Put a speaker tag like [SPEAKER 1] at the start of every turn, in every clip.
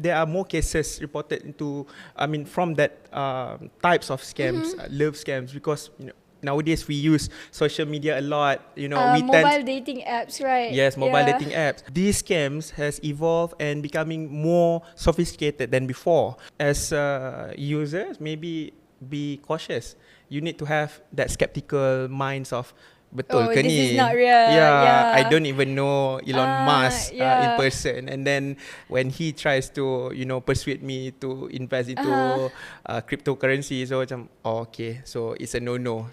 [SPEAKER 1] There are more cases reported from that types of scams, love scams, because nowadays we use social media a lot.
[SPEAKER 2] Mobile dating apps, right?
[SPEAKER 1] Yes, mobile dating apps. These scams has evolved and becoming more sophisticated than before. As users, maybe be cautious. You need to have that skeptical minds of, betul ke
[SPEAKER 2] this
[SPEAKER 1] ni?
[SPEAKER 2] is not real.
[SPEAKER 1] Yeah, I don't even know Elon Musk in
[SPEAKER 2] yeah.
[SPEAKER 1] person. And then when he tries to, persuade me to invest into cryptocurrency, so macam, okay, so it's a no-no.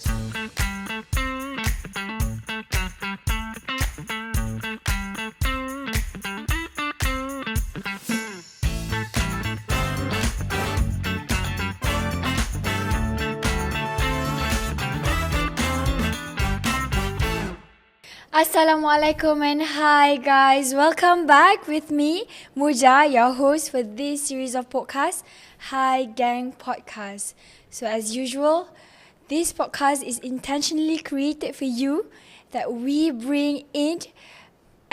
[SPEAKER 2] Assalamualaikum and hi guys, welcome back with me, Muja, your host for this series of podcasts, HaiGeng podcast. So as usual, this podcast is intentionally created for you, that we bring in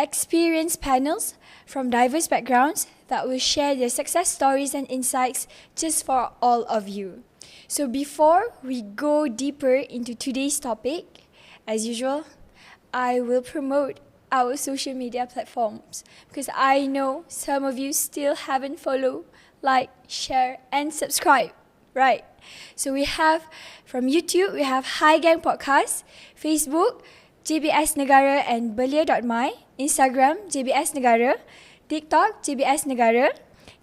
[SPEAKER 2] experienced panels from diverse backgrounds that will share their success stories and insights just for all of you. So before we go deeper into today's topic, as usual, I will promote our social media platforms because I know some of you still haven't followed, like, share and subscribe, right? So we have from YouTube, we have HaiGeng Podcast, Facebook, JBS Negara and Belia.my, Instagram, JBS Negara, TikTok, JBS Negara,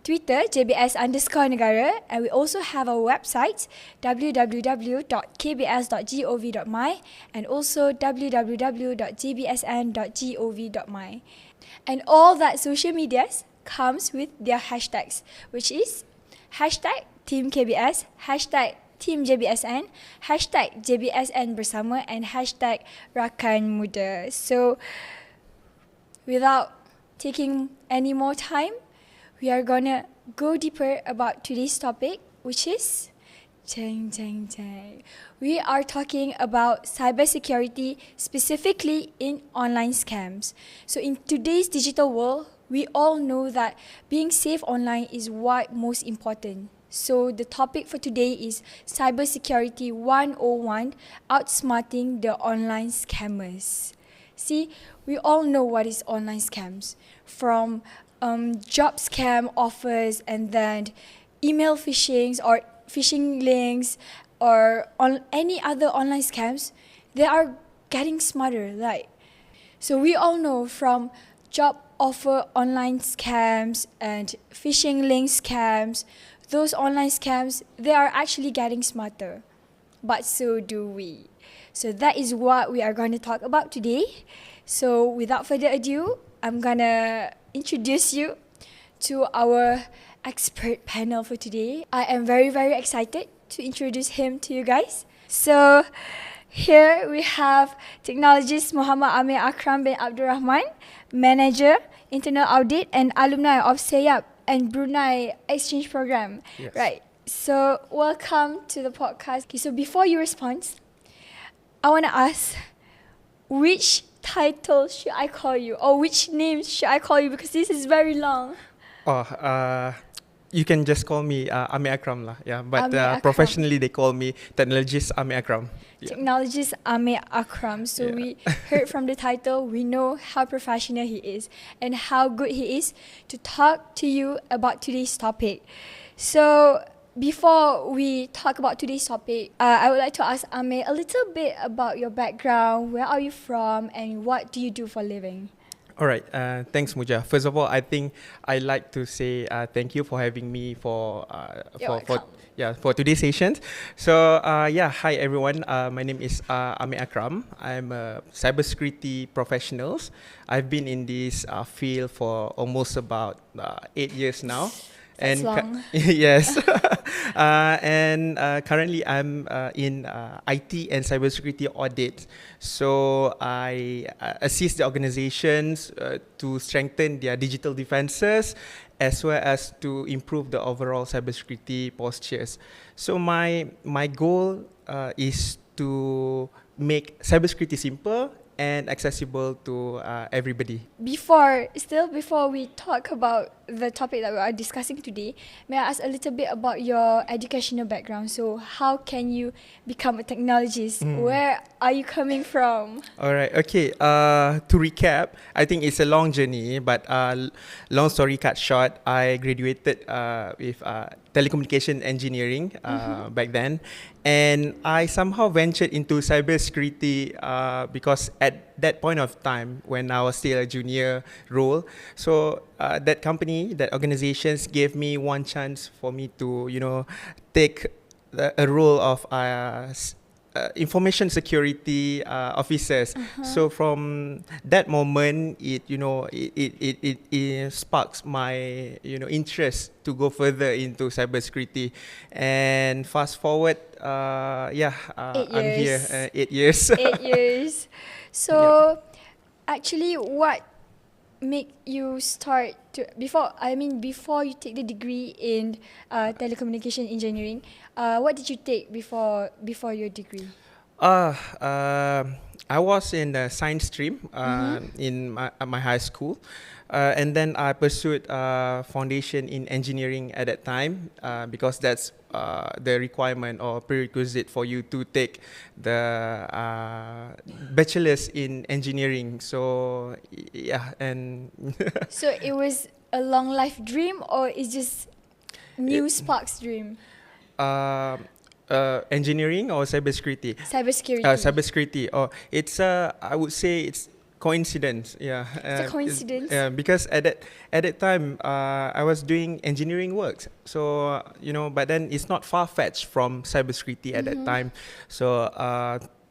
[SPEAKER 2] Twitter, JBS_Negara, and we also have our websites, www.kbs.gov.my and also www.jbsn.gov.my. And all that social medias comes with their hashtags, which is hashtag Team KBS, hashtag Team JBSN, hashtag JBSN Bersama, and hashtag Rakan Muda. So, without taking any more time, we are gonna go deeper about today's topic, which is Geng. We are talking about cybersecurity, specifically in online scams. So in today's digital world, we all know that being safe online is what most important. So the topic for today is Cybersecurity 101, Outsmarting the Online Scammers. See, we all know what is online scams, from job scam offers, and then email phishings or phishing links, or on any other online scams. They are getting smarter, right? So we all know from job offer online scams and phishing link scams, those online scams, they are actually getting smarter. But so do we. So that is what we are going to talk about today. So without further ado, I'm gonna introduce you to our expert panel for today. I am very, very excited to introduce him to you guys. So here we have technologist Muhammad Amir Akram bin Abdul Rahman, manager, internal audit and alumni of SEAP and Brunei Exchange Program.
[SPEAKER 1] Yes.
[SPEAKER 2] Right. So welcome to the podcast. Okay, so before you respond, I want to ask, which title should I call you, or which name should I call you, because this is very long?
[SPEAKER 1] You can just call me Amir Akram lah. Yeah, but
[SPEAKER 2] Amir Akram.
[SPEAKER 1] Professionally they call me technologist Amir Akram. Yeah.
[SPEAKER 2] Technologist Amir Akram. So we heard from the title, we know how professional he is and how good he is to talk to you about today's topic. So before we talk about today's topic, I would like to ask Amir a little bit about your background. Where are you from and what do you do for a living?
[SPEAKER 1] Alright, thanks Muja. First of all, I think I like to say thank you for having me for today's session. So hi everyone. My name is Amir Akram. I'm a cybersecurity professional. I've been in this field for almost about 8 years now.
[SPEAKER 2] That's long.
[SPEAKER 1] Yes. Currently I'm in IT and cybersecurity audit. So I assist the organizations to strengthen their digital defenses as well as to improve the overall cybersecurity postures. So my goal is to make cybersecurity simple and accessible to everybody.
[SPEAKER 2] Before we talk about the topic that we are discussing today, may I ask a little bit about your educational background? So how can you become a technologist? Where are you coming from?
[SPEAKER 1] Alright, okay. To recap, I think it's a long journey, but long story cut short, I graduated with telecommunication engineering back then, and I somehow ventured into cybersecurity because at that point of time, when I was still a junior role, so that company, that organizations gave me one chance for me to, take a role of information security officers. So from that moment, it sparks my interest to go further into cybersecurity. And fast forward, I'm here 8 years.
[SPEAKER 2] 8 years. So actually, what make you start to before you take the degree in telecommunication engineering, what did you take before your degree?
[SPEAKER 1] I was in the science stream in my high school, and then I pursued foundation in engineering at that time because that's the requirement or prerequisite for you to take the bachelor's in engineering. So yeah, and
[SPEAKER 2] So it was a long life dream, or it's just new sparks dream?
[SPEAKER 1] Engineering or cybersecurity?
[SPEAKER 2] Cybersecurity.
[SPEAKER 1] Cybersecurity. It's I would say it's coincidence. Yeah.
[SPEAKER 2] It's a coincidence.
[SPEAKER 1] Because at that time I was doing engineering works. So but then it's not far fetched from cybersecurity at that time. So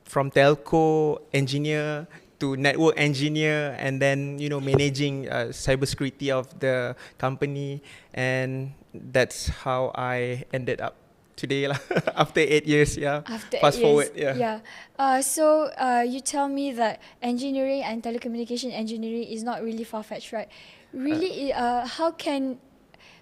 [SPEAKER 1] from telco engineer to network engineer, and then managing cybersecurity of the company, and that's how I ended up today lah. After 8 years.
[SPEAKER 2] After
[SPEAKER 1] Fast
[SPEAKER 2] 8 years.
[SPEAKER 1] forward.
[SPEAKER 2] So you tell me that engineering and telecommunication engineering is not really far-fetched, right? Really, how can,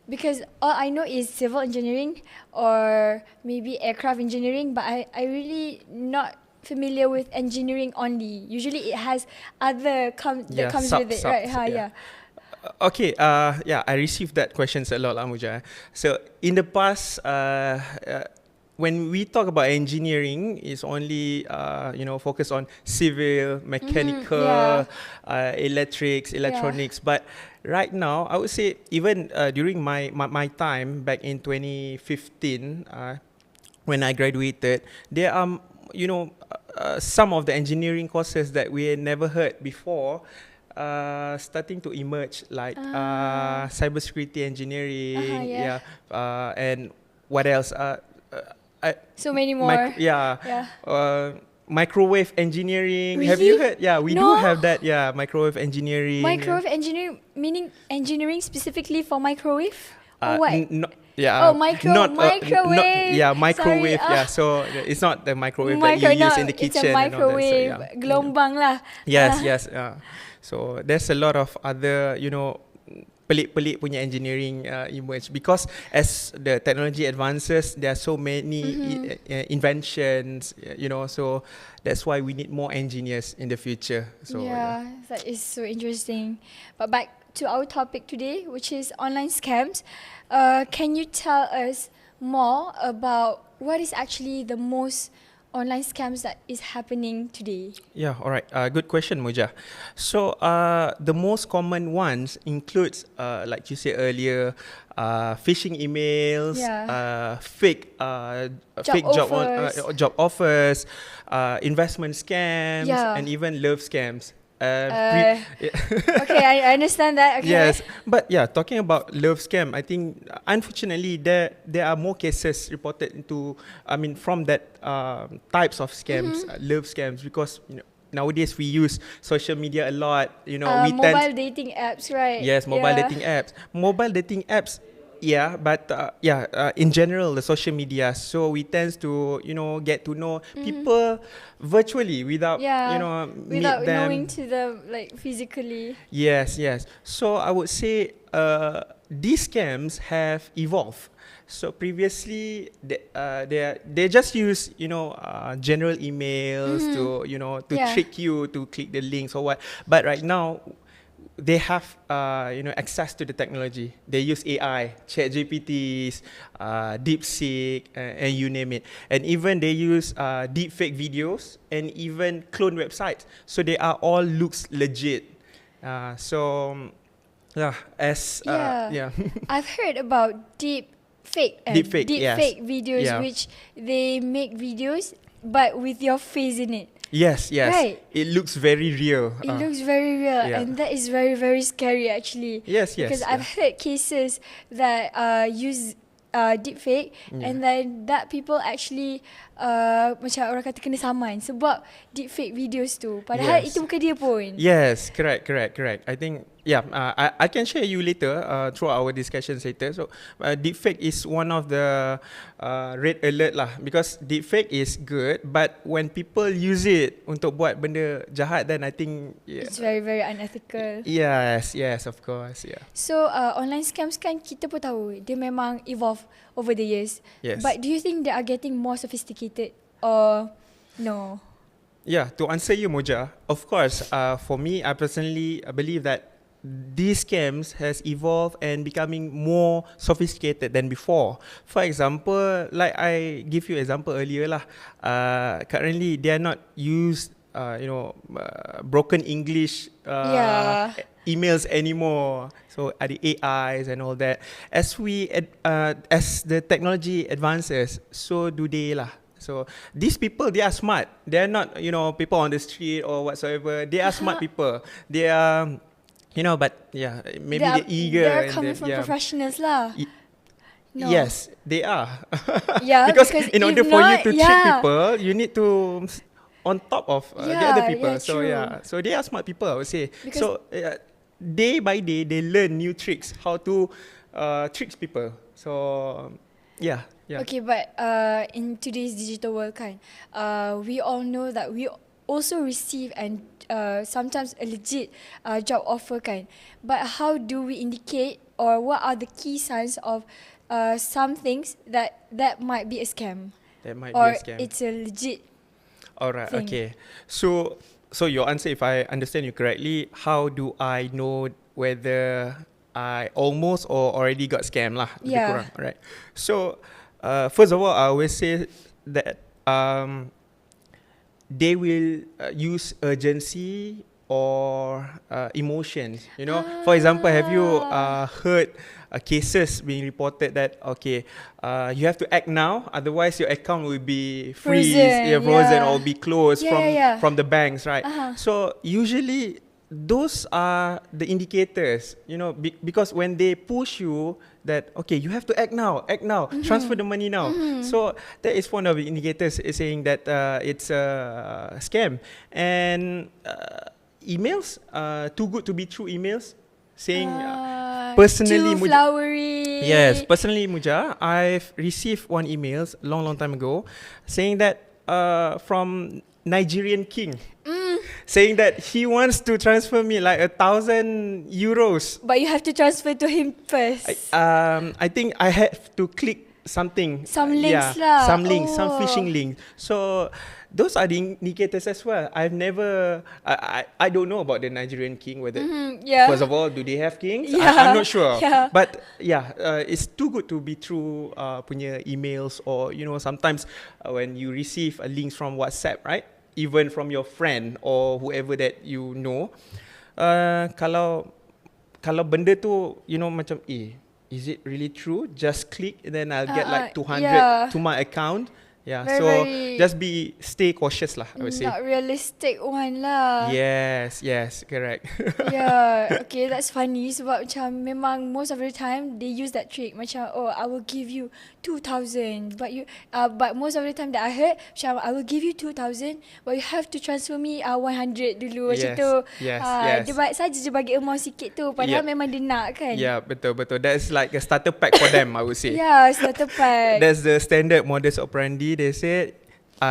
[SPEAKER 2] because all I know is civil engineering or maybe aircraft engineering, but I really not familiar with engineering only. Usually it has other comes with it, right?
[SPEAKER 1] Okay, I received that questions a lot, Muja. So in the past, when we talk about engineering, it's only focus on civil, mechanical, electrics, electronics. But right now, I would say even during my time back in 2015, when I graduated, there are some of the engineering courses that we had never heard before. Starting to emerge, like cybersecurity engineering, and what else?
[SPEAKER 2] So many more.
[SPEAKER 1] Microwave engineering.
[SPEAKER 2] Really?
[SPEAKER 1] Have you heard? Yeah, we do have that. Yeah, microwave engineering.
[SPEAKER 2] Microwave engineering, meaning engineering specifically for microwave? Or what? Microwave.
[SPEAKER 1] Microwave.
[SPEAKER 2] Sorry,
[SPEAKER 1] so it's not the microwave that you use in the kitchen.
[SPEAKER 2] It's a microwave,
[SPEAKER 1] and all that, so,
[SPEAKER 2] gelombang lah.
[SPEAKER 1] Yes. So there's a lot of other, pelik-pelik punya engineering emerge, because as the technology advances, there are so many inventions, so that's why we need more engineers in the future. So
[SPEAKER 2] that is so interesting. But back to our topic today, which is online scams. Can you tell us more about what is actually the most online scams that is happening today?
[SPEAKER 1] Yeah, all right. Good question, Muja. So the most common ones includes, like you said earlier, phishing emails, fake job offers, investment scams, and even love scams.
[SPEAKER 2] Okay, I understand that. Okay.
[SPEAKER 1] Yes, but talking about love scam, I think unfortunately there are more cases reported from that types of scams, love scams, because nowadays we use social media a lot. We
[SPEAKER 2] mobile dating apps, right?
[SPEAKER 1] Yes, dating apps. Mobile dating apps. But in general, the social media. So we tend to get to know people virtually without meet
[SPEAKER 2] without
[SPEAKER 1] them.
[SPEAKER 2] knowing to them like physically.
[SPEAKER 1] Yes. So I would say these scams have evolved. So previously they just use general emails to trick you to click the links or what. But right now, they have access to the technology. They use AI, ChatGPTs, DeepSeek, and you name it. And even they use deepfake videos and even clone websites. So they are all looks legit.
[SPEAKER 2] I've heard about deepfake videos, which they make videos but with your face in it.
[SPEAKER 1] Yes.
[SPEAKER 2] Right.
[SPEAKER 1] It looks very real.
[SPEAKER 2] It looks very real, and that is very, very scary actually.
[SPEAKER 1] Yes.
[SPEAKER 2] Because I've heard cases that use deepfake, and then that people actually macam orang kata kena saman sebab deepfake videos tu. Padahal itu bukan dia pun.
[SPEAKER 1] Yes, correct. I think I can share you later through our discussions later. So deepfake is one of the red alert lah, because deepfake is good, but when people use it untuk buat benda jahat, then I think
[SPEAKER 2] it's very, very unethical.
[SPEAKER 1] Yes, of course, yeah.
[SPEAKER 2] So online scams kan kita pun tahu dia memang evolve over the years.
[SPEAKER 1] Yes.
[SPEAKER 2] But do you think they are getting more sophisticated or no?
[SPEAKER 1] Yeah, to answer you, Moja, of course, for me, I personally believe that these scams has evolved and becoming more sophisticated than before. For example, like I give you example earlier lah, currently they are not used broken English emails anymore. So the AIs and all that. As the technology advances, so do they lah. So these people, they are smart. They are not people on the street or whatsoever. They are smart people. They are maybe they're eager.
[SPEAKER 2] They're coming from professionals lah. No.
[SPEAKER 1] Yes, they are.
[SPEAKER 2] because
[SPEAKER 1] in order for you to trick people, you need to on top of the other people. So they are smart people, I would say. Because day by day, they learn new tricks, how to trick people. So yeah.
[SPEAKER 2] Okay, but in today's digital world kan, we all know that we also receive and sometimes a legit job offer kan. But how do we indicate, or what are the key signs of some things that might be a scam?
[SPEAKER 1] That might be a scam.
[SPEAKER 2] Or it's a legit
[SPEAKER 1] Alright,
[SPEAKER 2] thing.
[SPEAKER 1] okay. So your answer, if I understand you correctly, how do I know whether I almost or already got scammed lah?
[SPEAKER 2] Yeah.
[SPEAKER 1] Right. So first of all, I always say that they will use urgency or emotions. For example, have you heard cases being reported that you have to act now, otherwise your account will be frozen or be closed from the banks, right? So usually those are the indicators, because when they push you that you have to act now, transfer the money now. So that is one of the indicators saying that it's a scam. And emails, too good to be true emails, saying personally,
[SPEAKER 2] too flowery.
[SPEAKER 1] Yes, personally, Muja, I've received one email long time ago saying that from Nigerian king, saying that he wants to transfer me like 1,000 euros.
[SPEAKER 2] But you have to transfer to him first.
[SPEAKER 1] I think I have to click something.
[SPEAKER 2] Some links lah.
[SPEAKER 1] Some links, some phishing links. So those are the indicators as well. I've never, I don't know about the Nigerian king, whether, first of all, do they have kings? I'm not sure. But it's too good to be true punya emails, or, sometimes when you receive links from WhatsApp, right? Even from your friend or whoever that you know. Kalau benda tu, macam, is it really true? Just click and then I'll get like 200 to my account. Very just stay cautious lah, I would say.
[SPEAKER 2] Not realistic one lah.
[SPEAKER 1] Yes, correct.
[SPEAKER 2] Okay, that's funny sebab macam memang most of the time they use that trick macam I will give you 2,000 but most of the time that I heard macam I will give you 2,000 but you have to transfer me 100 dulu macam tu.
[SPEAKER 1] Yes.
[SPEAKER 2] Dia baik saja je bagi amount sikit tu padahal memang dia nak kan.
[SPEAKER 1] Betul. That's like a starter pack for them, I would say.
[SPEAKER 2] Starter pack.
[SPEAKER 1] That's the standard modus operandi. They said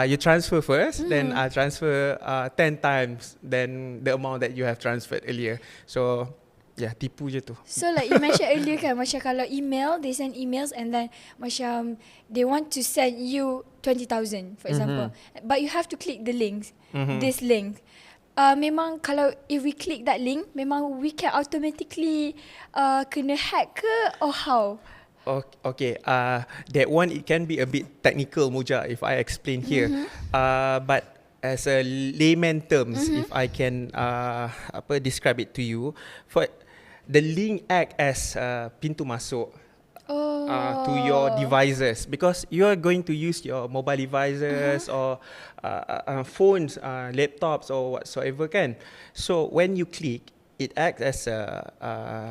[SPEAKER 1] you transfer first, then I transfer 10 times than the amount that you have transferred earlier. So tipu je tu.
[SPEAKER 2] So like you mentioned earlier kan, macam kalau email, they send emails and then macam they want to send you 20,000 for example, but you have to click the links, this link. memang kalau if we click that link, memang we can automatically kena hack ke or how?
[SPEAKER 1] Okay, that one it can be a bit technical, Muja, if I explain here. But as a layman terms, if I can describe it to you, for the link act as pintu masuk to your devices, because you are going to use your mobile devices or phones, laptops or whatsoever kan. So when you click, it acts as a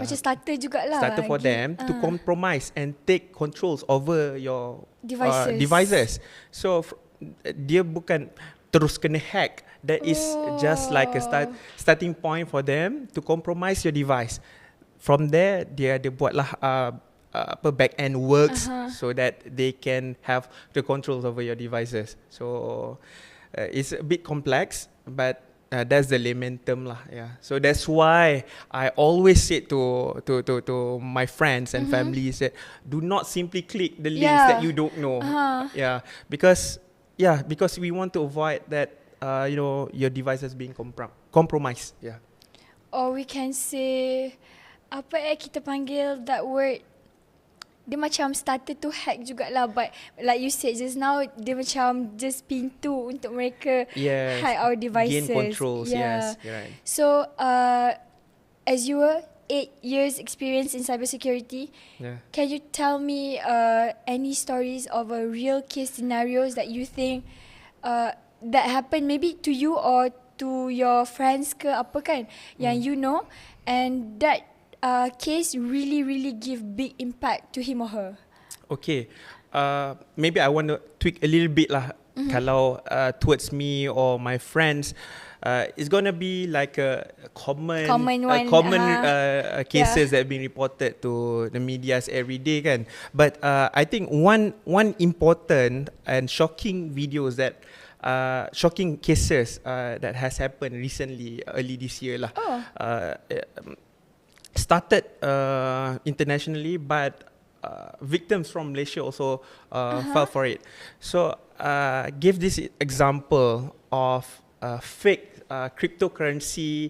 [SPEAKER 2] Macam starter jugalah.
[SPEAKER 1] starter for them to compromise and take controls over your
[SPEAKER 2] Devices.
[SPEAKER 1] So dia bukan terus kena hack. That is just like a starting point for them to compromise your device. From there, dia buatlah back end works so that they can have the controls over your devices. So it's a bit complex, but that's the layman term lah. Yeah. So that's why I always say to my friends and family that do not simply click the links that you don't know. Yeah, because we want to avoid that your devices being compromised. Yeah.
[SPEAKER 2] Or we can say apa kita panggil that word, dia macam started to hack jugalah, but like you said just now, dia macam just pintu untuk mereka hack our devices.
[SPEAKER 1] Gain controls, yes, you're right.
[SPEAKER 2] So, as you were 8 years experience in cybersecurity, can you tell me any stories of a real case scenarios that you think that happened maybe to you or to your friends ke apa kan, yang you know, and that case really give big impact to him or her?
[SPEAKER 1] Okay, maybe I want to tweak a little bit lah. Kalau towards me or my friends, it's gonna be like a common cases that have been reported to the medias every day kan. But I think one important and shocking videos that shocking cases that has happened recently, early this year lah. Started internationally, but victims from Malaysia also fell for it. So give this example of fake cryptocurrency,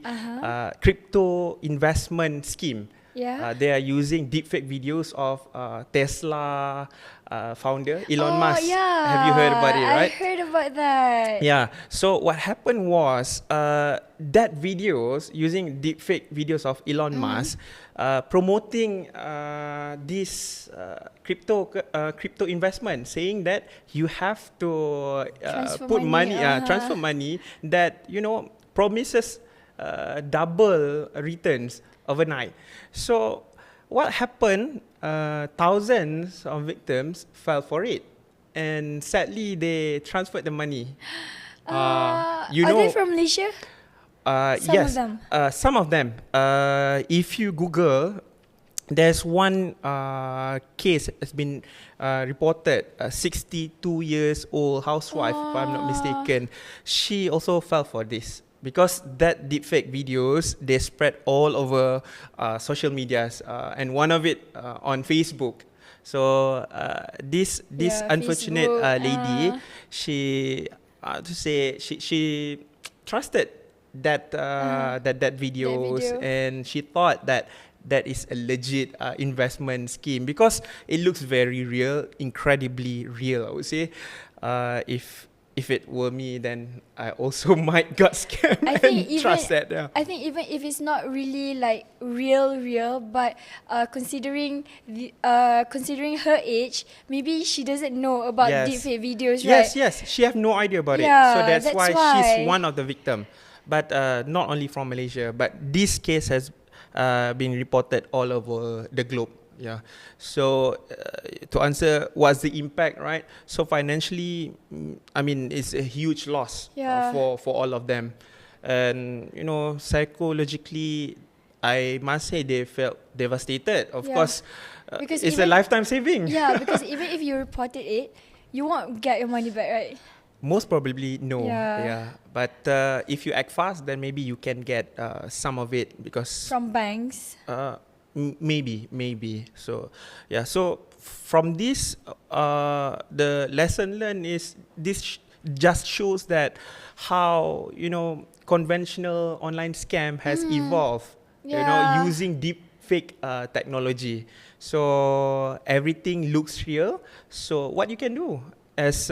[SPEAKER 1] crypto investment scheme. They are using deepfake videos of Tesla founder Elon Musk. Have you heard about it, right?
[SPEAKER 2] I heard about that.
[SPEAKER 1] Yeah. So what happened was that videos using deepfake videos of Elon Musk promoting this crypto investment, saying that you have to put money, transfer money that promises double returns overnight. So what happened? Thousands of victims fell for it, and sadly they transferred the money.
[SPEAKER 2] Are they from Malaysia?
[SPEAKER 1] Yes, some of them. If you Google, there's one case has been reported. A 62 years old housewife, if I'm not mistaken, she also fell for this. Because that deepfake videos, they spread all over social medias, and one of it on Facebook. So this unfortunate lady, she trusted that videos, and she thought that is a legit investment scheme because it looks very real, incredibly real. I would say, if it were me, then I also might got scammed trust that. Yeah.
[SPEAKER 2] I think even if it's not really like real, but considering her age, maybe she doesn't know about deepfake videos, right?
[SPEAKER 1] Yes, she have no idea about it. So that's why she's one of the victim. But not only from Malaysia, but this case has been reported all over the globe. Yeah. So to answer what's the impact, right? So financially, I mean, it's a huge loss for all of them, and psychologically, I must say they felt devastated. Of course, because it's a lifetime saving.
[SPEAKER 2] Yeah, because even if you reported it, you won't get your money back, right?
[SPEAKER 1] Most probably no. Yeah. But if you act fast, then maybe you can get some of it because
[SPEAKER 2] from banks.
[SPEAKER 1] Maybe. So from this, the lesson learned is just shows that how, conventional online scam has evolved, using deep fake technology. So everything looks real. So what you can do as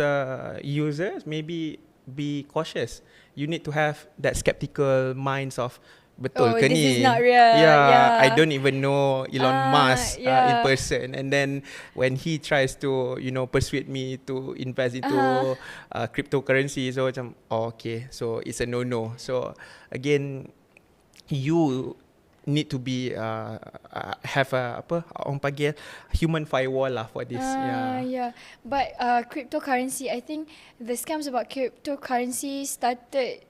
[SPEAKER 1] users, maybe be cautious. You need to have that skeptical minds of, betul ke
[SPEAKER 2] this
[SPEAKER 1] ni?
[SPEAKER 2] is not real.
[SPEAKER 1] Yeah, I don't even know Elon Musk in
[SPEAKER 2] yeah.
[SPEAKER 1] person. And then when he tries to, persuade me to invest into cryptocurrency, so macam, okay, so it's a no-no. So again, you need to be have a orang panggil human firewall lah for this.
[SPEAKER 2] But cryptocurrency, I think the scams about cryptocurrency started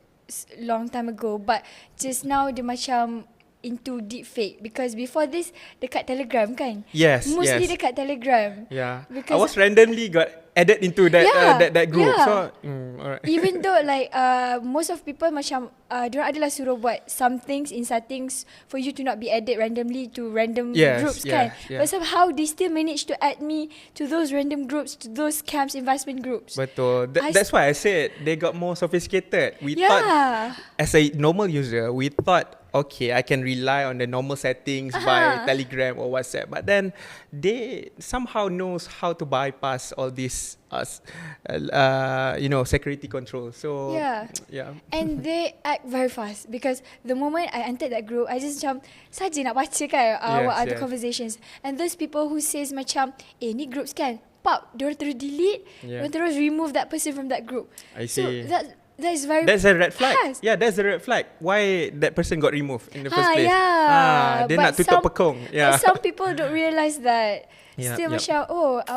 [SPEAKER 2] long time ago, but just now dia macam into deep fake, because before this dekat Telegram kan. Mostly dekat Telegram.
[SPEAKER 1] Yeah.
[SPEAKER 2] Because
[SPEAKER 1] I was randomly got added into that that group. So alright.
[SPEAKER 2] Even though like most of people macam diorang adalah suruh buat some things in settings for you to not be added randomly to random groups kan. But somehow they still manage to add me to those random groups, to those scams investment groups.
[SPEAKER 1] Betul. That's why I said they got more sophisticated. We thought, as a normal user, we thought, okay, I can rely on the normal settings by Telegram or WhatsApp. But then they somehow knows how to bypass all these, security control. So
[SPEAKER 2] And they act very fast, because the moment I entered that group, I just macam saja nak baca kan what other conversations. And those people who says macam, ni groups kan, pop, diorang terus delete, diorang terus remove that person from that group.
[SPEAKER 1] I see.
[SPEAKER 2] So that is very
[SPEAKER 1] That's a red flag.
[SPEAKER 2] fast.
[SPEAKER 1] Yeah, that's a red flag. Why that person got removed in the first place? Dia
[SPEAKER 2] But
[SPEAKER 1] nak tutup pekong.
[SPEAKER 2] But some people don't realise that. Still
[SPEAKER 1] Yep.
[SPEAKER 2] macam,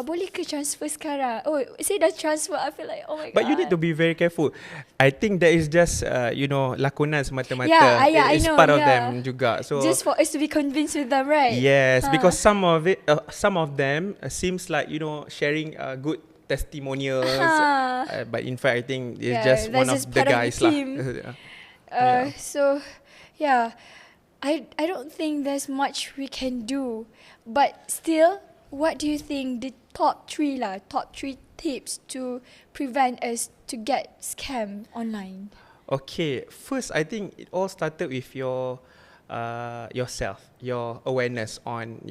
[SPEAKER 2] boleh ke transfer sekarang? Saya dah transfer. I feel like, oh my god.
[SPEAKER 1] But you need to be very careful. I think that is just lakonan semata-mata.
[SPEAKER 2] I
[SPEAKER 1] It's
[SPEAKER 2] know,
[SPEAKER 1] part of them juga. So
[SPEAKER 2] just for us to be convinced with them, right?
[SPEAKER 1] yes, because some of them seems like sharing good testimonials. But in fact, I think it's just one of the guys lah.
[SPEAKER 2] So I don't think there's much we can do, but still, what do you think the top three tips to prevent us to get scammed online?
[SPEAKER 1] Okay, first I think it all started with your yourself, your awareness on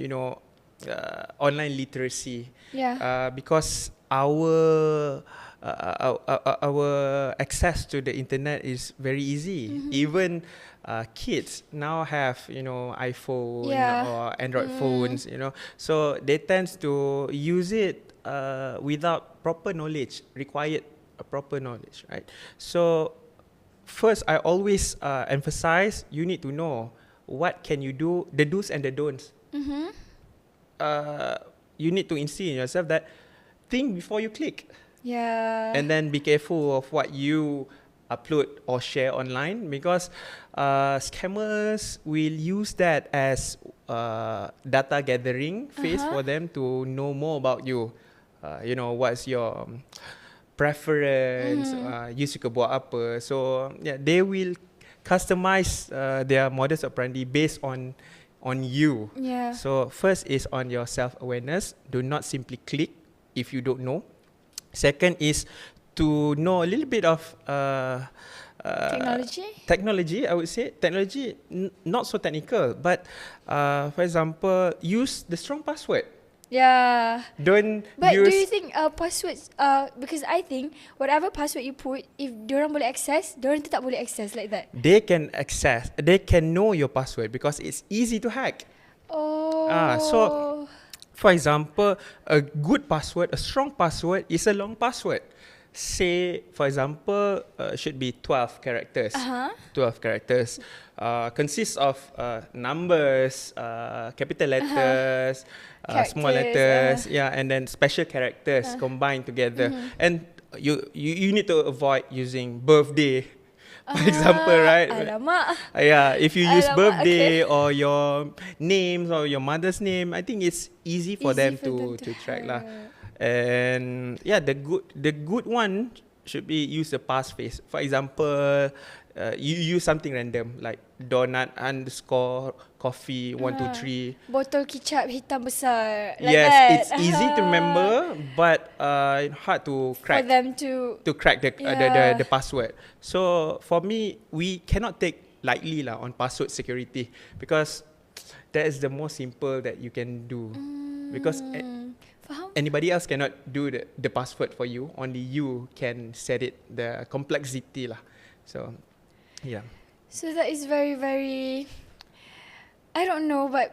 [SPEAKER 1] online literacy. Because our access to the internet is very easy. Even kids now have iPhone or Android phones, so they tend to use it without proper knowledge, required proper knowledge, right? So first, I always emphasize you need to know what can you do, the do's and the don'ts. You need to instill in yourself that think before you click. And then be careful of what you upload or share online, because scammers will use that as data gathering phase for them to know more about you. What's your preference, you suka buat apa. So they will customize their modus operandi based on you. So first is on your self-awareness. Do not simply click if you don't know. Second is to know a little bit of technology, I would say. Technology, not so technical, but for example, use the strong password. Don't
[SPEAKER 2] But
[SPEAKER 1] use.
[SPEAKER 2] do you think passwords, because I think whatever password you put, if diorang boleh access, diorang tetap boleh access like that.
[SPEAKER 1] They can access, they can know your password because it's easy to hack. So for example, a good password, a strong password is a long password. Say, for example, should be 12 characters. 12 characters. Consists of numbers, capital letters, small letters, and then special characters combined together. And you need to avoid using birthday, for example, right?
[SPEAKER 2] Alamak.
[SPEAKER 1] If you use birthday or your names or your mother's name, I think it's easy for them to track lah. And the good one should be use the pass phrase. For example, you use something random like donut underscore coffee 123.
[SPEAKER 2] Botol kicap hitam besar. Like
[SPEAKER 1] Yes,
[SPEAKER 2] that.
[SPEAKER 1] it's easy to remember, but hard to
[SPEAKER 2] For
[SPEAKER 1] crack.
[SPEAKER 2] them to
[SPEAKER 1] crack
[SPEAKER 2] Yeah.
[SPEAKER 1] the password. So for me, we cannot take lightly lah on password security, because that is the most simple that you can do. Because
[SPEAKER 2] faham?
[SPEAKER 1] anybody else cannot do the password for you. Only you can set it, the complexity lah. So yeah.
[SPEAKER 2] So that is very, very, I don't know, but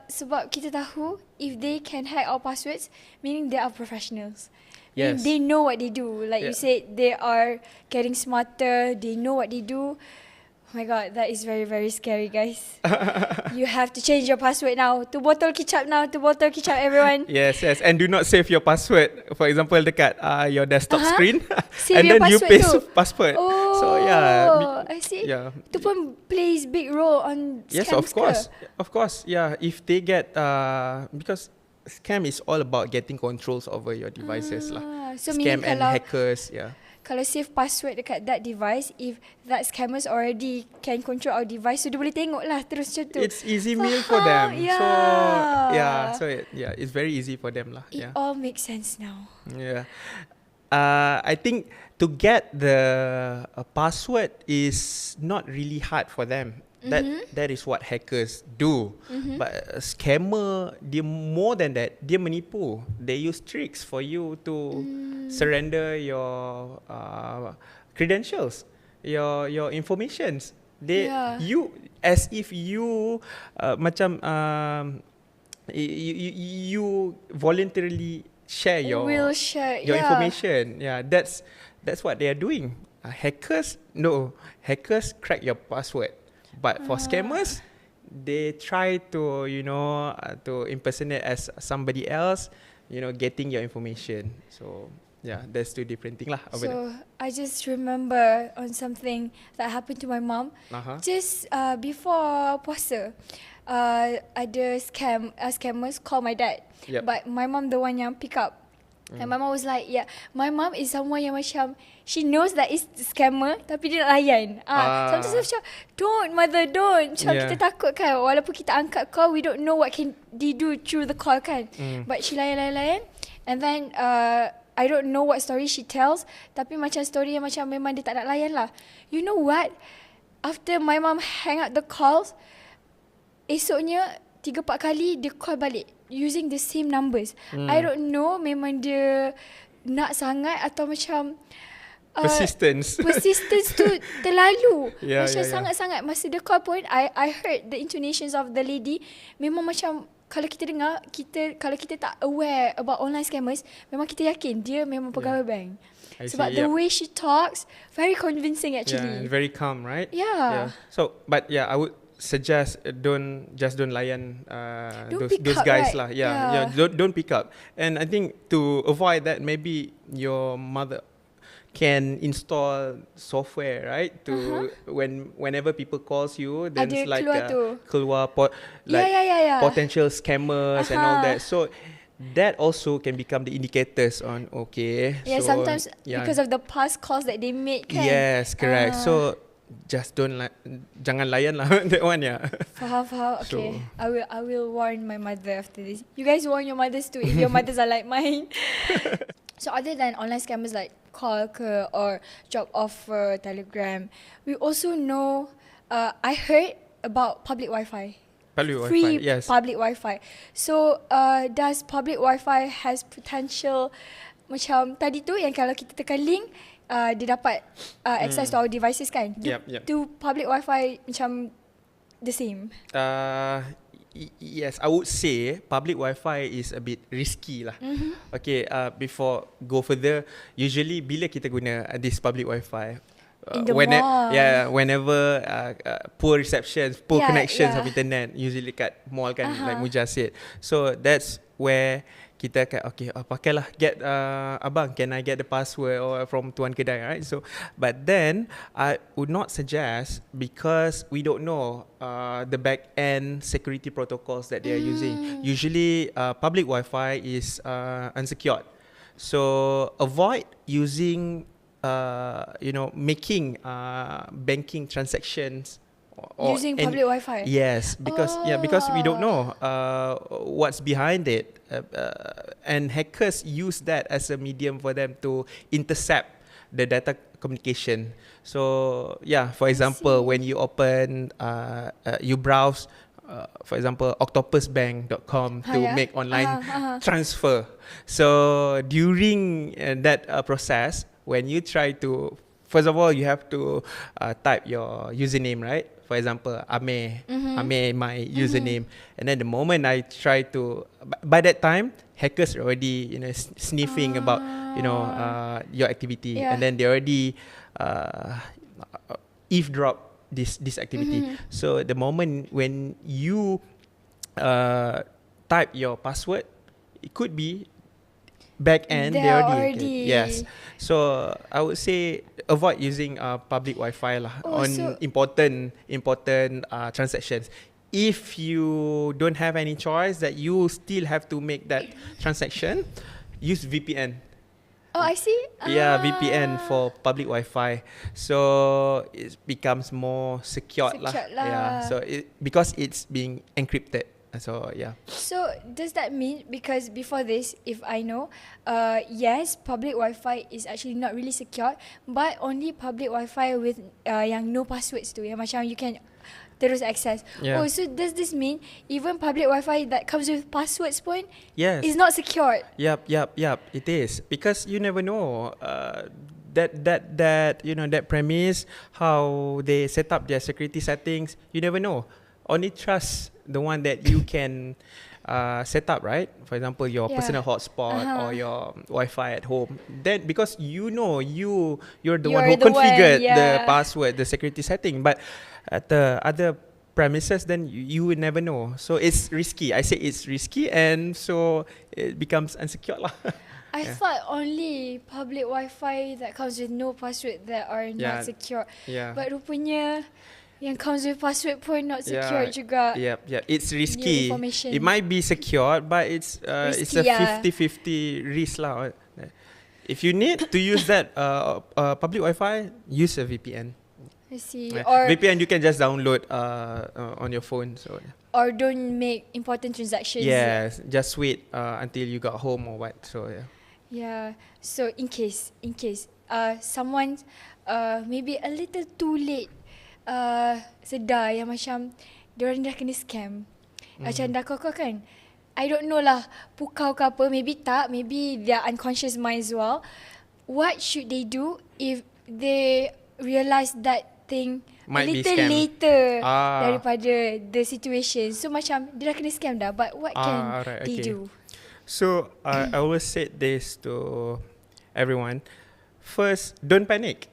[SPEAKER 2] sebab kita tahu if they can hack our passwords, meaning they are professionals.
[SPEAKER 1] Yes.
[SPEAKER 2] Meaning they know what they do. Like you said, they are getting smarter. They know what they do. Oh my god, that is very, very scary, guys. You have to change your password now. To botol kicap now. To botol kicap, everyone.
[SPEAKER 1] Yes, and do not save your password. For example, dekat your desktop screen,
[SPEAKER 2] Save
[SPEAKER 1] and
[SPEAKER 2] your
[SPEAKER 1] then you
[SPEAKER 2] password
[SPEAKER 1] paste
[SPEAKER 2] tu.
[SPEAKER 1] password.
[SPEAKER 2] Oh,
[SPEAKER 1] So yeah,
[SPEAKER 2] I see.
[SPEAKER 1] yeah.
[SPEAKER 2] Itu pun plays big role on
[SPEAKER 1] Yes,
[SPEAKER 2] scams
[SPEAKER 1] of course. Yeah, if they get because scam is all about getting controls over your devices lah.
[SPEAKER 2] So
[SPEAKER 1] Scam
[SPEAKER 2] meaning
[SPEAKER 1] and hackers, yeah.
[SPEAKER 2] kalau save password dekat that device, if that scammers already can control our device, so dia boleh tengok lah terus macam tu.
[SPEAKER 1] It's easy meal for them.
[SPEAKER 2] Yeah.
[SPEAKER 1] So it's very easy for them lah.
[SPEAKER 2] It
[SPEAKER 1] Yeah.
[SPEAKER 2] all makes sense now.
[SPEAKER 1] Yeah. I think to get the password is not really hard for them. That is what hackers do. But a scammer, dia more than that, dia menipu. They use tricks for you to surrender your credentials, your informations. You as if you macam you voluntarily share your information. Yeah, that's what they are doing. Hackers crack your password. But for scammers, they try to to impersonate as somebody else, getting your information. So yeah, that's two different things lah.
[SPEAKER 2] So I just remember on something that happened to my mom. Just before puasa, ada scammers call my dad.
[SPEAKER 1] Yep.
[SPEAKER 2] But my mom the one yang pick up. And my mom was like, yeah, my mom is someone yang macam, she knows that it's scammer, tapi dia nak layan. Sometimes macam, don't mother, don't. Macam kita takut kan, walaupun kita angkat call, we don't know what can they do through the call kan. But she layan. And then I don't know what story she tells, tapi macam story yang macam memang dia tak nak layan lah. You know what? After my mom hang up the calls, esoknya 3-4 kali dia call balik using the same numbers. I don't know, memang dia nak sangat atau macam
[SPEAKER 1] persistence
[SPEAKER 2] tu terlalu. Macam
[SPEAKER 1] Yeah.
[SPEAKER 2] sangat-sangat. Masa dia call pun, I heard the intonations of the lady. Memang macam kalau kita dengar, kalau kita tak aware about online scammers, memang kita yakin dia memang pegawai bank. Sebab the way she talks, very convincing actually.
[SPEAKER 1] Yeah, very calm, right?
[SPEAKER 2] Yeah.
[SPEAKER 1] So, but yeah, I would suggest don't layan those guys
[SPEAKER 2] right?
[SPEAKER 1] lah. Yeah. Don't pick up. And I think to avoid that, maybe your mother can install software, right? To whenever people calls you, then it's like keluar potential scammers and all that. So that also can become the indicators on
[SPEAKER 2] Yeah, so, sometimes because of the past calls that they made kan.
[SPEAKER 1] Yes, correct. So just jangan layan lah that one.
[SPEAKER 2] Faham. Okay. So, I will warn my mother after this. You guys warn your mothers too if your mothers are like mine. So other than online scammers like call ke or job offer, Telegram, we also know, I heard about public Wi-Fi. Free
[SPEAKER 1] yes.
[SPEAKER 2] Public Wi-Fi. So does public Wi-Fi has potential macam tadi tu yang kalau kita tekan link, dia dapat access to our devices kan?
[SPEAKER 1] Yep.
[SPEAKER 2] Do public Wi-Fi macam the same?
[SPEAKER 1] Yes, I would say public Wi-Fi is a bit risky lah. Okay, before go further, usually bila kita guna this public Wi-Fi,
[SPEAKER 2] in the mall.
[SPEAKER 1] Whenever poor receptions, poor connections of internet, usually kat mall kan, like Mujah said. So that's where kita akan pakailah, get abang, can I get the password or from tuan kedai, right? So but then I would not suggest, because we don't know the back end security protocols that they are using. Usually public Wi-Fi is unsecured, so avoid using making banking transactions or
[SPEAKER 2] Using public Wi-Fi.
[SPEAKER 1] Yes, because we don't know what's behind it, and hackers use that as a medium for them to intercept the data communication. So for example, when you open, you browse, for example, octopusbank.com to make online transfer. So during that process, when you try to, first of all, you have to type your username, right? For example, Amir, my username. And then the moment I try to, by that time, hackers are already sniffing about your activity, and then they already eavesdrop this activity. So the moment when you type your password, it could be back end they already. Yes. So I would say avoid using public Wi-Fi on important transactions. If you don't have any choice that you still have to make that transaction, use VPN.
[SPEAKER 2] Oh, I see.
[SPEAKER 1] VPN for public Wi-Fi. So it becomes more secured lah. Yeah. So because it's being encrypted. So
[SPEAKER 2] So does that mean, because before this, if I know, yes, public Wi-Fi is actually not really secure, but only public Wi-Fi with yang no passwords tu, yang macam you can terus access.
[SPEAKER 1] Yeah.
[SPEAKER 2] Oh, so does this mean even public Wi-Fi that comes with passwords pun
[SPEAKER 1] Yes.
[SPEAKER 2] is not secured?
[SPEAKER 1] Yep. It is, because you never know that premise, how they set up their security settings. You never know. Only trust the one that you can set up, right? For example, your personal hotspot or your Wi-Fi at home. Then because you're the one who configured the password, the security setting. But at the other premises, then you will never know. So it's risky. I say it's risky, and so it becomes unsecure lah.
[SPEAKER 2] I thought only public Wi-Fi that comes with no password that are not secure. But rupanya yang comes with password pun not secure juga.
[SPEAKER 1] Yeah. It's risky. It might be secured, but it's a 50-50 risk lah. If you need to use that public Wi-Fi, use a VPN.
[SPEAKER 2] I see.
[SPEAKER 1] Or VPN you can just download on your phone. So
[SPEAKER 2] or don't make important transactions.
[SPEAKER 1] Yes, just wait until you got home or what. So
[SPEAKER 2] Yeah. So in case someone maybe a little too late sedar yang macam diorang dah kena scam. Macam dah kau kan, I don't know lah, pukau ke apa, maybe tak, maybe their unconscious mind as well. What should they do if they realise that thing
[SPEAKER 1] might
[SPEAKER 2] a little later daripada the situation? So macam dia dah kena scam dah, but what can they do?
[SPEAKER 1] So I always said this to everyone. First, don't panic.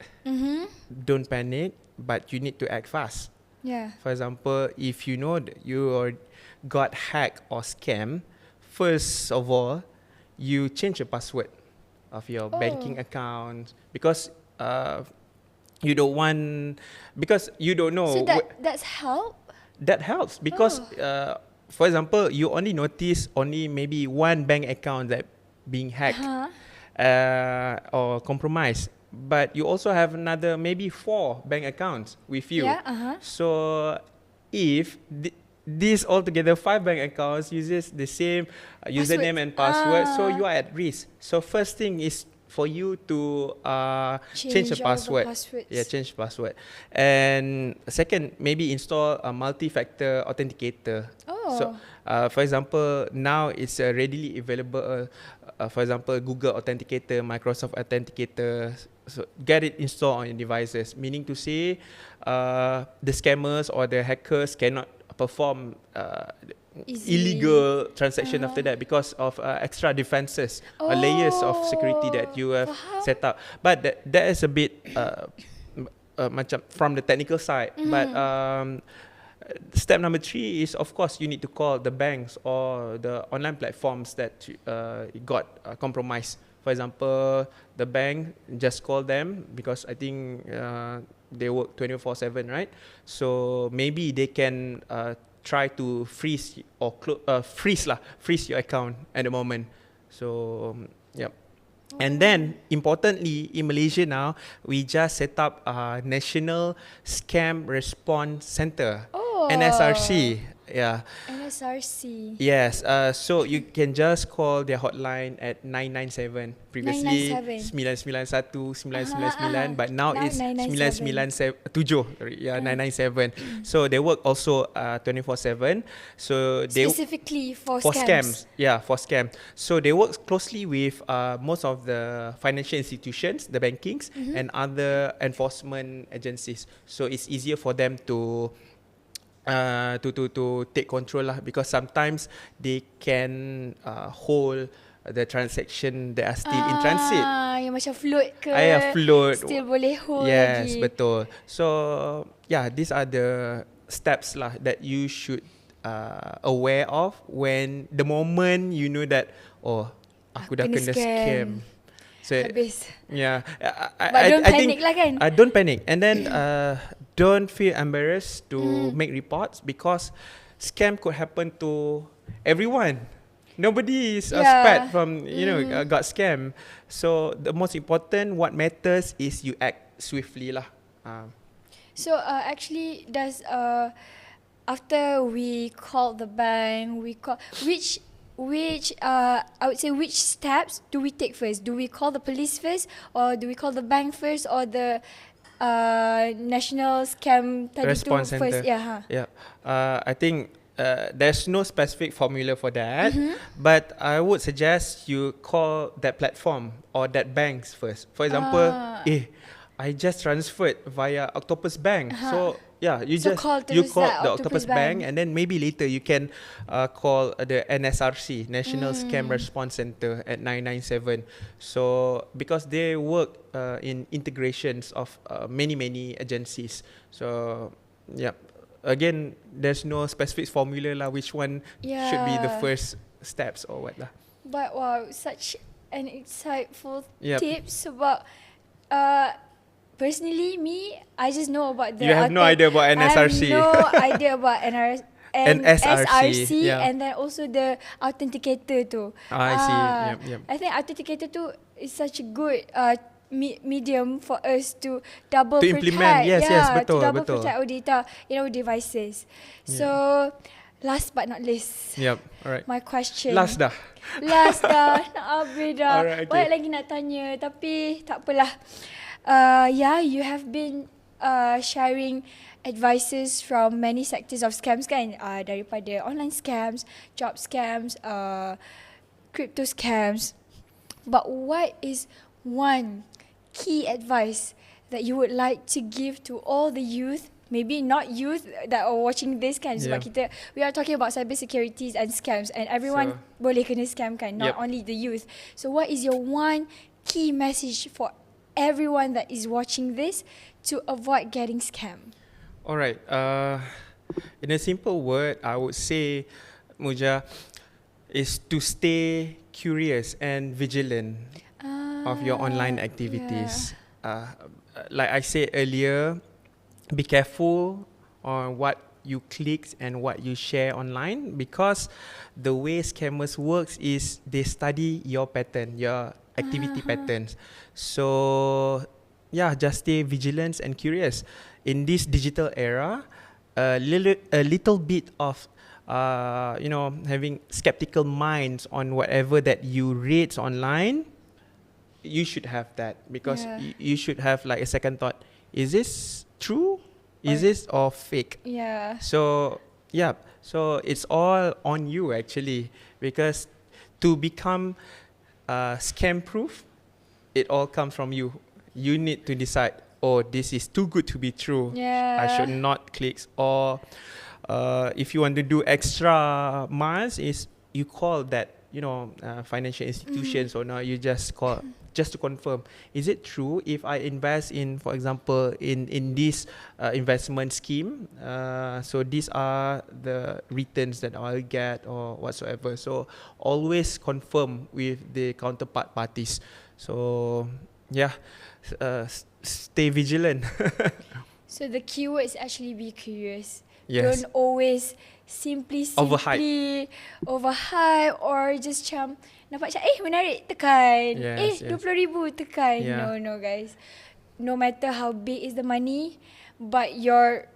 [SPEAKER 1] Don't panic, but you need to act fast.
[SPEAKER 2] Yeah.
[SPEAKER 1] For example, if you know that you got hacked or scammed, first of all, you change the password of your banking account, because you don't know.
[SPEAKER 2] So that's help?
[SPEAKER 1] That helps because, for example, you only notice maybe one bank account that being hacked or compromised. But you also have another maybe 4 bank accounts with you. So if these altogether 5 bank accounts uses the same username and password, so you are at risk. So first thing is for you to change the password. Change password. And second, maybe install a multi-factor authenticator. So for example, now it's readily available. For example, Google Authenticator, Microsoft Authenticator. So get it installed on your devices, meaning to say the scammers or the hackers cannot perform illegal transaction after that because of extra defenses or layers of security that you have set up. But that is a bit macam from the technical side. But step number 3 is, of course, you need to call the banks or the online platforms that got compromised. For example, the bank, just call them, because I think they work 24/7, right? So maybe they can try to freeze or freeze your account at the moment. So, yep. And then, importantly, in Malaysia now, we just set up a National Scam Response Center,
[SPEAKER 2] Oh.
[SPEAKER 1] NSRC. Yeah.
[SPEAKER 2] NSRC.
[SPEAKER 1] Yes. So you can just call their hotline at 997. Previously 991 999, but now it's 997. Sorry, yeah, 997. So they work also 24/7. So they
[SPEAKER 2] Specifically for
[SPEAKER 1] scams. Yeah, for scam. So they work closely with most of the financial institutions, the bankings, and other enforcement agencies. So it's easier for them to take control lah, because sometimes they can hold the transaction that are still in transit.
[SPEAKER 2] Yang macam float ke?
[SPEAKER 1] Float.
[SPEAKER 2] Still boleh hold
[SPEAKER 1] yes,
[SPEAKER 2] lagi.
[SPEAKER 1] betul. So yeah, these are the steps lah that you should aware of when the moment you know that aku dah kena scam. So,
[SPEAKER 2] habis.
[SPEAKER 1] Yeah.
[SPEAKER 2] But don't panic lah kan?
[SPEAKER 1] Don't panic. And then don't feel embarrassed to make reports, because scam could happen to everyone. Nobody is spared from, got scam. So the most important, what matters is you act swiftly lah.
[SPEAKER 2] So actually, does after we called the bank, which I would say, which steps do we take first? Do we call the police first, or do we call the bank first, or the National Scam
[SPEAKER 1] Response Center
[SPEAKER 2] first? Yeah.
[SPEAKER 1] I think there's no specific formula for that, but I would suggest you call that platform or that banks first. For example, I just transferred via Octopus Bank. So yeah, you call the Octopus Bank, and then maybe later you can call the NSRC, National Scam Response Center, at 997. So because they work in integrations of many agencies. So yeah, again, there's no specific formula lah which one should be the first steps or what lah.
[SPEAKER 2] But wow, such an insightful tips about personally, I just know about the...
[SPEAKER 1] You have no idea about NSRC.
[SPEAKER 2] I have no idea about NSRC,
[SPEAKER 1] yeah.
[SPEAKER 2] and then also the authenticator too.
[SPEAKER 1] I see. Yep.
[SPEAKER 2] I think authenticator too is such a good medium for us to double protect.
[SPEAKER 1] Implement, yes, betul,
[SPEAKER 2] to double
[SPEAKER 1] betul.
[SPEAKER 2] protect our data in our devices. So, last but not least.
[SPEAKER 1] Yep, alright.
[SPEAKER 2] My question.
[SPEAKER 1] Last dah.
[SPEAKER 2] Nak habis dah.
[SPEAKER 1] Alright, okay.
[SPEAKER 2] Banyak lagi nak tanya, tapi tak apalah. You have been sharing advices from many sectors of scams kan, daripada online scams, job scams, crypto scams. But what is one key advice that you would like to give to all the youth, maybe not youth that are watching this kan, sebab we are talking about cybersecurity and scams, and everyone boleh kena scam kan, not only the youth. So what is your one key message for everyone that is watching this to avoid getting scammed?
[SPEAKER 1] Alright, in a simple word, I would say, Muja, is to stay curious and vigilant of your online activities. Like I said earlier, be careful on what you click and what you share online, because the way scammers works is they study your pattern, your activity patterns. So just stay vigilant and curious. In this digital era, a little bit of having skeptical minds on whatever that you read online, you should have that, because you should have like a second thought. Is this true? Is this or fake? So it's all on you actually, because to become scam proof, it all comes from you. You need to decide, this is too good to be true. I should not click. Or if you want to do extra miles, is you call that financial institutions, or now you just call just to confirm, is it true if I invest in, for example, in this investment scheme, so these are the returns that I'll get or whatsoever. So always confirm with the counterpart parties. So stay vigilant.
[SPEAKER 2] So the keyword is actually be curious.
[SPEAKER 1] Yes.
[SPEAKER 2] Don't always simply overhype or just macam nampak macam menarik tekan.
[SPEAKER 1] Yes, yes.
[SPEAKER 2] 20,000 tekan.
[SPEAKER 1] Yeah.
[SPEAKER 2] No guys. No matter how big is the money, but your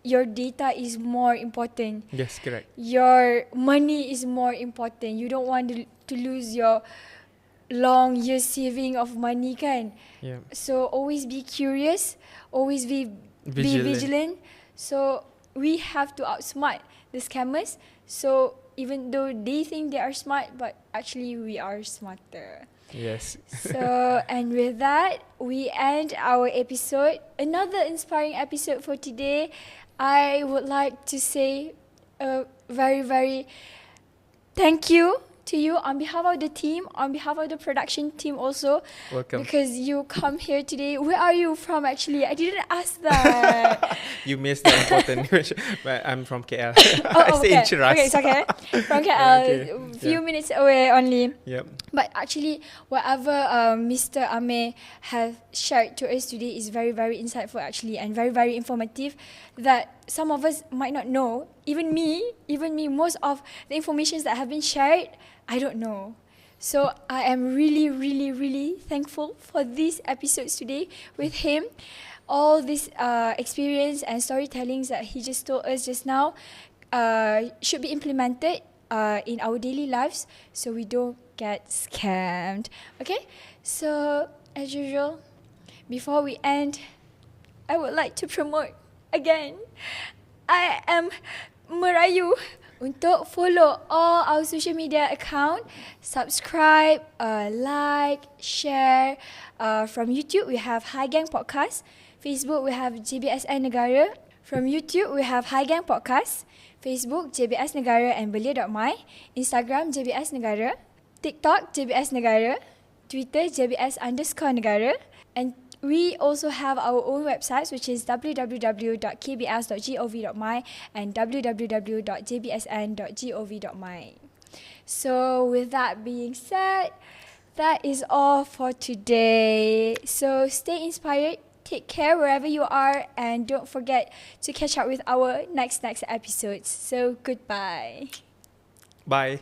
[SPEAKER 2] data is more important.
[SPEAKER 1] Yes, correct.
[SPEAKER 2] Your money is more important. You don't want to lose your long years saving of money kan.
[SPEAKER 1] Yeah.
[SPEAKER 2] So always be curious, always be vigilant. So we have to outsmart the scammers. So even though they think they are smart, but actually we are smarter.
[SPEAKER 1] Yes.
[SPEAKER 2] So, and with that, we end our episode. Another inspiring episode for today. I would like to say a very, very thank you to you on behalf of the team, on behalf of the production team also.
[SPEAKER 1] Welcome.
[SPEAKER 2] Because you come here today. Where are you from actually? I didn't ask that.
[SPEAKER 1] You missed the important question. But I'm from KL. I
[SPEAKER 2] okay.
[SPEAKER 1] say Cheras.
[SPEAKER 2] Okay, it's okay. From KL,
[SPEAKER 1] Okay,
[SPEAKER 2] few minutes away only.
[SPEAKER 1] Yep.
[SPEAKER 2] But actually, whatever Mr. Amir has shared to us today is very, very insightful actually, and very, very informative that some of us might not know. Even me, most of the information that have been shared, I don't know. So I am really, really, really thankful for these episodes today with him. All this experience and storytellings that he just told us just now should be implemented in our daily lives so we don't get scammed. Okay? So, as usual, before we end, I would like to promote again. I am merayu untuk follow all our social media account, subscribe, like, share. From YouTube, we have HaiGeng Podcast. Facebook, we have JBSN Negara. From YouTube, we have HaiGeng Podcast. Facebook, JBS Negara and Belia.my. Instagram, JBS Negara. TikTok, JBS Negara. Twitter, JBS_Negara. And we also have our own websites, which is www.kbs.gov.my and www.jbsn.gov.my. So with that being said, that is all for today. So stay inspired, take care wherever you are, and don't forget to catch up with our next episodes. So goodbye.
[SPEAKER 1] Bye.